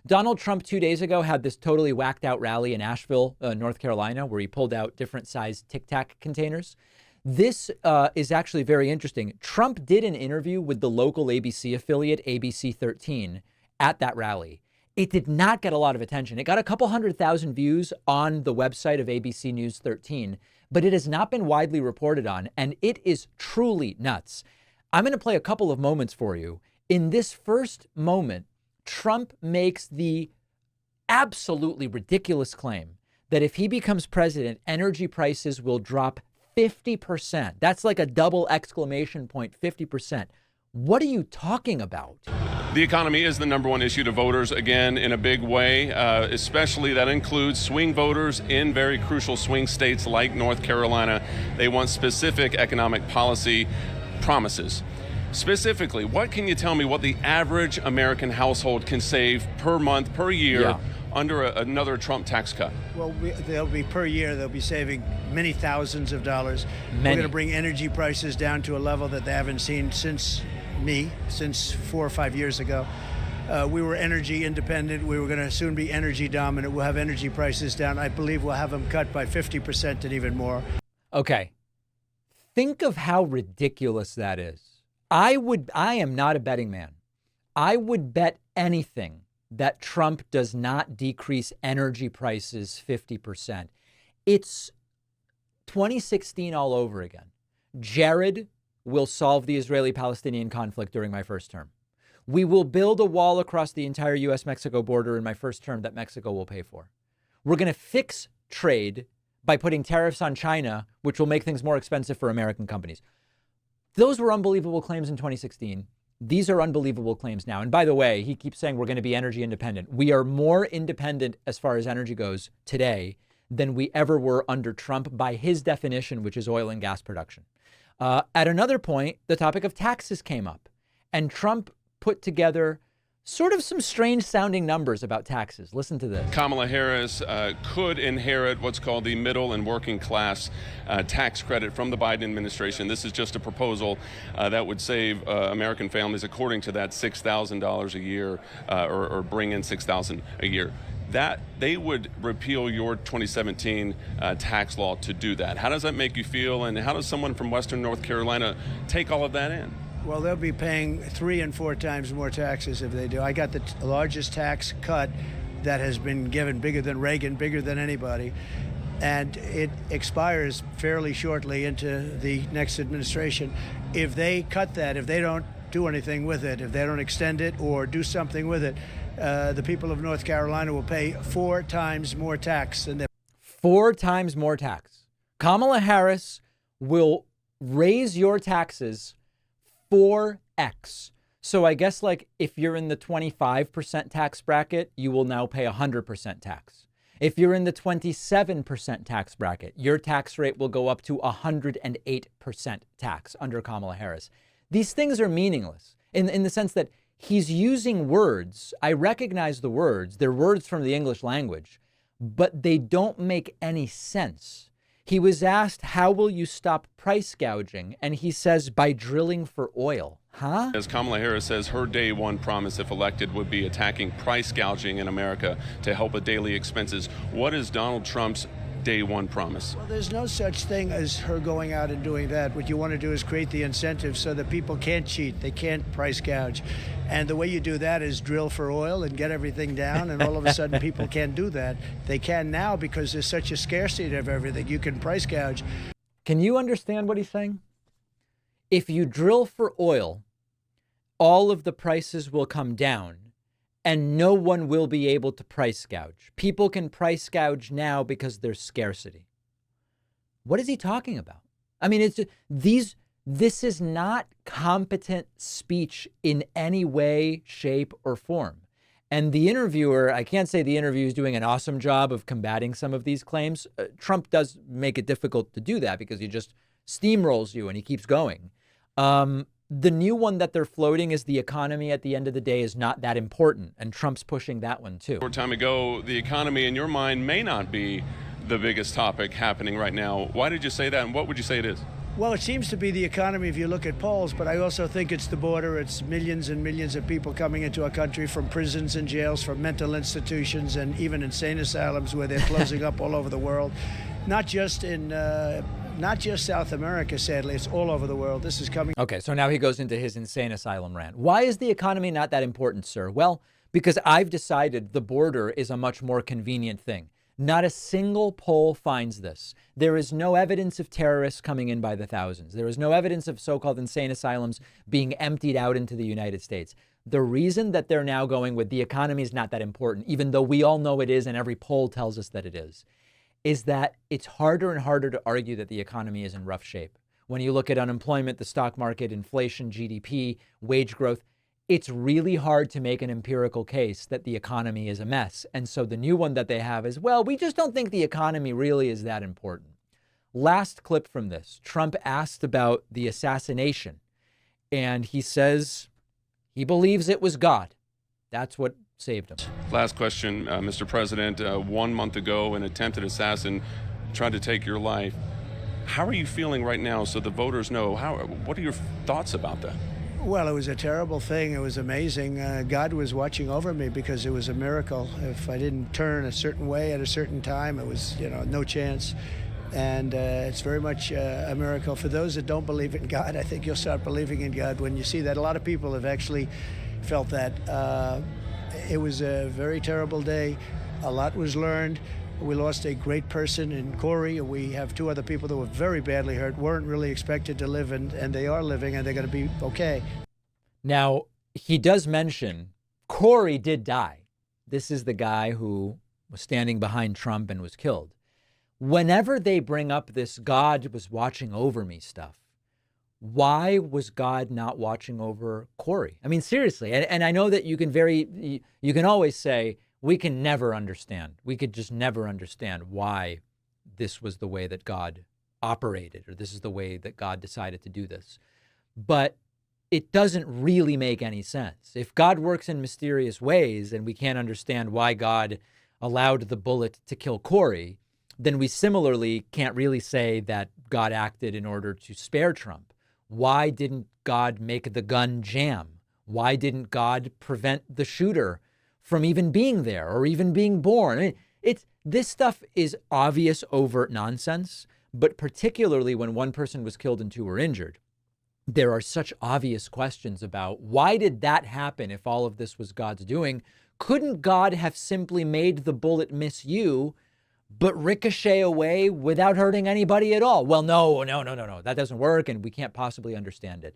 Donald Trump 2 days ago had this totally whacked out rally in Asheville, North Carolina, where he pulled out different sized Tic Tac containers. This is actually very interesting. Trump did an interview with the local ABC affiliate, ABC 13, at that rally. It did not get a lot of attention. It got a couple 100,000 views on the website of ABC News 13, but it has not been widely reported on, and it is truly nuts. I'm going to play a couple of moments for you. In this first moment, Trump makes the absolutely ridiculous claim that if he becomes president, energy prices will drop 50%. That's like a double exclamation point, 50%. What are you talking about? The economy is the number one issue to voters, again, in a big way, especially that includes swing voters in very crucial swing states like North Carolina. They want specific economic policy promises. Specifically, what can you tell me what the average American household can save per month, per year, under another Trump tax cut? Well, they'll be per year, they'll be saving many thousands of dollars. Many. We're going to bring energy prices down to a level that they haven't seen since 4 or 5 years ago. We were energy independent. We were going to soon be energy dominant. We'll have energy prices down. I believe we'll have them cut by 50% and even more. Okay. Think of how ridiculous that is. I am not a betting man. I would bet anything that Trump does not decrease energy prices 50%. It's 2016 all over again. Jared will solve the Israeli-Palestinian conflict during my first term. We will build a wall across the entire U.S.-Mexico border in my first term that Mexico will pay for. We're going to fix trade by putting tariffs on China, which will make things more expensive for American companies. Those were unbelievable claims in 2016. These are unbelievable claims now. And by the way, he keeps saying we're going to be energy independent. We are more independent as far as energy goes today than we ever were under Trump by his definition, which is oil and gas production. At another point, the topic of taxes came up, and Trump put together sort of some strange sounding numbers about taxes. Listen to this. Kamala Harris could inherit what's called the middle and working class tax credit from the Biden administration. This is just a proposal that would save American families, according to that, $6,000 a year, or bring in $6,000 a year. That they would repeal your 2017 tax law to do that. How does that make you feel? And how does someone from Western North Carolina take all of that in? Well, they'll be paying 3 and 4 times more taxes if they do. I got the largest tax cut that has been given, bigger than Reagan, bigger than anybody. And it expires fairly shortly into the next administration. If they cut that, if they don't do anything with it, if they don't extend it or do something with it, the people of North Carolina will pay 4 times more tax than they. 4 times more tax. Kamala Harris will raise your taxes 4x. So I guess like if you're in the 25% tax bracket, you will now pay 100% tax. If you're in the 27% tax bracket, your tax rate will go up to 108% tax under Kamala Harris. These things are meaningless in the sense that he's using words. I recognize the words. They're words from the English language, but they don't make any sense. He was asked, how will you stop price gouging? And he says, by drilling for oil. Huh? As Kamala Harris says, her day one promise, if elected, would be attacking price gouging in America to help with daily expenses. What is Donald Trump's day one promise? Well, there's no such thing as her going out and doing that. What you want to do is create the incentive so that people can't cheat. They can't price gouge. And the way you do that is drill for oil and get everything down. And all of a sudden, people can't do that. They can now because there's such a scarcity of everything. You can price gouge. Can you understand what he's saying? If you drill for oil, all of the prices will come down and no one will be able to price gouge. People can price gouge now because there's scarcity. What is he talking about? I mean, this is not competent speech in any way, shape, or form. And the interviewer, I can't say the interview is doing an awesome job of combating some of these claims. Trump does make it difficult to do that because he just steamrolls you and he keeps going. The new one that they're floating is the economy at the end of the day is not that important. And Trump's pushing that one, too. Short time ago, the economy in your mind may not be the biggest topic happening right now. Why did you say that? And what would you say it is? Well, it seems to be the economy if you look at polls, but I also think it's the border. It's millions and millions of people coming into our country from prisons and jails, from mental institutions, and even insane asylums where they're closing up all over the world. Not just South America, sadly. It's all over the world. This is coming. Okay, so now he goes into his insane asylum rant. Why is the economy not that important, sir? Well, because I've decided the border is a much more convenient thing. Not a single poll finds this. There is no evidence of terrorists coming in by the thousands. There is no evidence of so-called insane asylums being emptied out into the United States. The reason that they're now going with the economy is not that important, even though we all know it is and every poll tells us that it is that it's harder and harder to argue that the economy is in rough shape. When you look at unemployment, the stock market, inflation, GDP, wage growth, it's really hard to make an empirical case that the economy is a mess. And so the new one that they have is, well, we just don't think the economy really is that important. Last clip from this, Trump asked about the assassination, and he says he believes it was God. That's what saved him. Last question, Mr. President. 1 month ago, an attempted assassin tried to take your life. How are you feeling right now so the voters know? What are your thoughts about that? Well, it was a terrible thing. It was amazing. God was watching over me because it was a miracle. If I didn't turn a certain way at a certain time, it was, no chance. And it's very much a miracle. For those that don't believe in God, I think you'll start believing in God when you see that. A lot of people have actually felt that. It was a very terrible day. A lot was learned. We lost a great person in Corey. We have 2 other people that were very badly hurt, weren't really expected to live, and they are living, and they're going to be okay. Now, he does mention Corey did die. This is the guy who was standing behind Trump and was killed. Whenever they bring up this God was watching over me stuff, why was God not watching over Corey? I mean, seriously. And I know that you can always say, we can never understand. We could just never understand why this was the way that God operated, or this is the way that God decided to do this. But it doesn't really make any sense. If God works in mysterious ways and we can't understand why God allowed the bullet to kill Corey, then we similarly can't really say that God acted in order to spare Trump. Why didn't God make the gun jam? Why didn't God prevent the shooter from even being there or even being born? I mean, this stuff is obvious, overt nonsense, but particularly when one person was killed and 2 were injured, there are such obvious questions about why did that happen if all of this was God's doing? Couldn't God have simply made the bullet miss you, but ricochet away without hurting anybody at all? Well, no, that doesn't work, and we can't possibly understand it.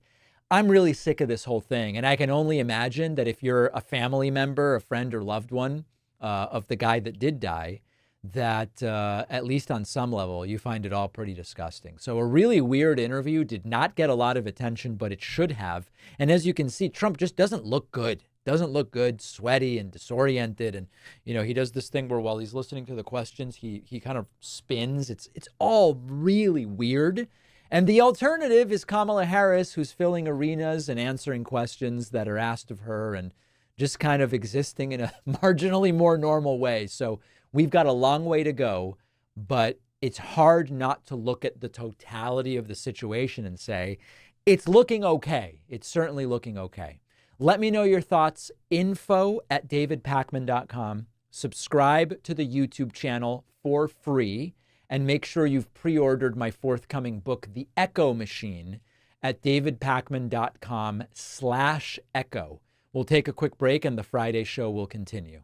I'm really sick of this whole thing, and I can only imagine that if you're a family member, a friend or loved one of the guy that did die, that at least on some level, you find it all pretty disgusting. So a really weird interview, did not get a lot of attention, but it should have. And as you can see, Trump just doesn't look good. Doesn't look good, sweaty and disoriented. And, he does this thing where while he's listening to the questions, he kind of spins. It's all really weird. And the alternative is Kamala Harris, who's filling arenas and answering questions that are asked of her and just kind of existing in a marginally more normal way. So we've got a long way to go, but it's hard not to look at the totality of the situation and say, it's looking okay. It's certainly looking okay. Let me know your thoughts. info@davidpakman.com. Subscribe to the YouTube channel for free. And make sure you've pre-ordered my forthcoming book, The Echo Machine, at davidpakman.com/echo. We'll take a quick break and the Friday show will continue.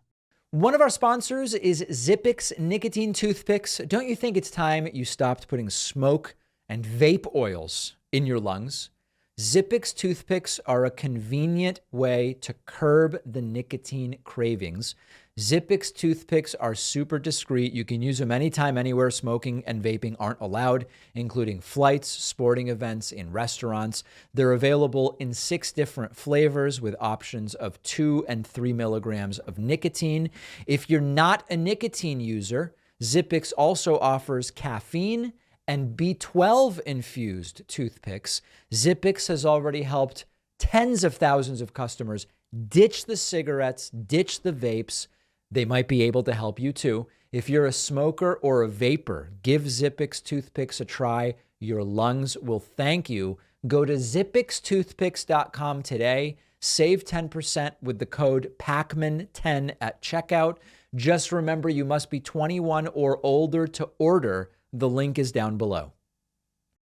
One of our sponsors is Zippix nicotine toothpicks. Don't you think it's time you stopped putting smoke and vape oils in your lungs? Zippix toothpicks are a convenient way to curb the nicotine cravings. Zippix toothpicks are super discreet. You can use them anytime, anywhere smoking and vaping aren't allowed, including flights, sporting events, in restaurants. They're available in 6 different flavors with options of 2 and 3 milligrams of nicotine. If you're not a nicotine user, Zippix also offers caffeine and B12 infused toothpicks. Zippix has already helped tens of thousands of customers ditch the cigarettes, ditch the vapes. They might be able to help you too. If you're a smoker or a vapor, give Zippix toothpicks a try. Your lungs will thank you. Go to ZipixToothpicks.com today. Save 10% with the code PACMAN10 at checkout. Just remember, you must be 21 or older to order. The link is down below.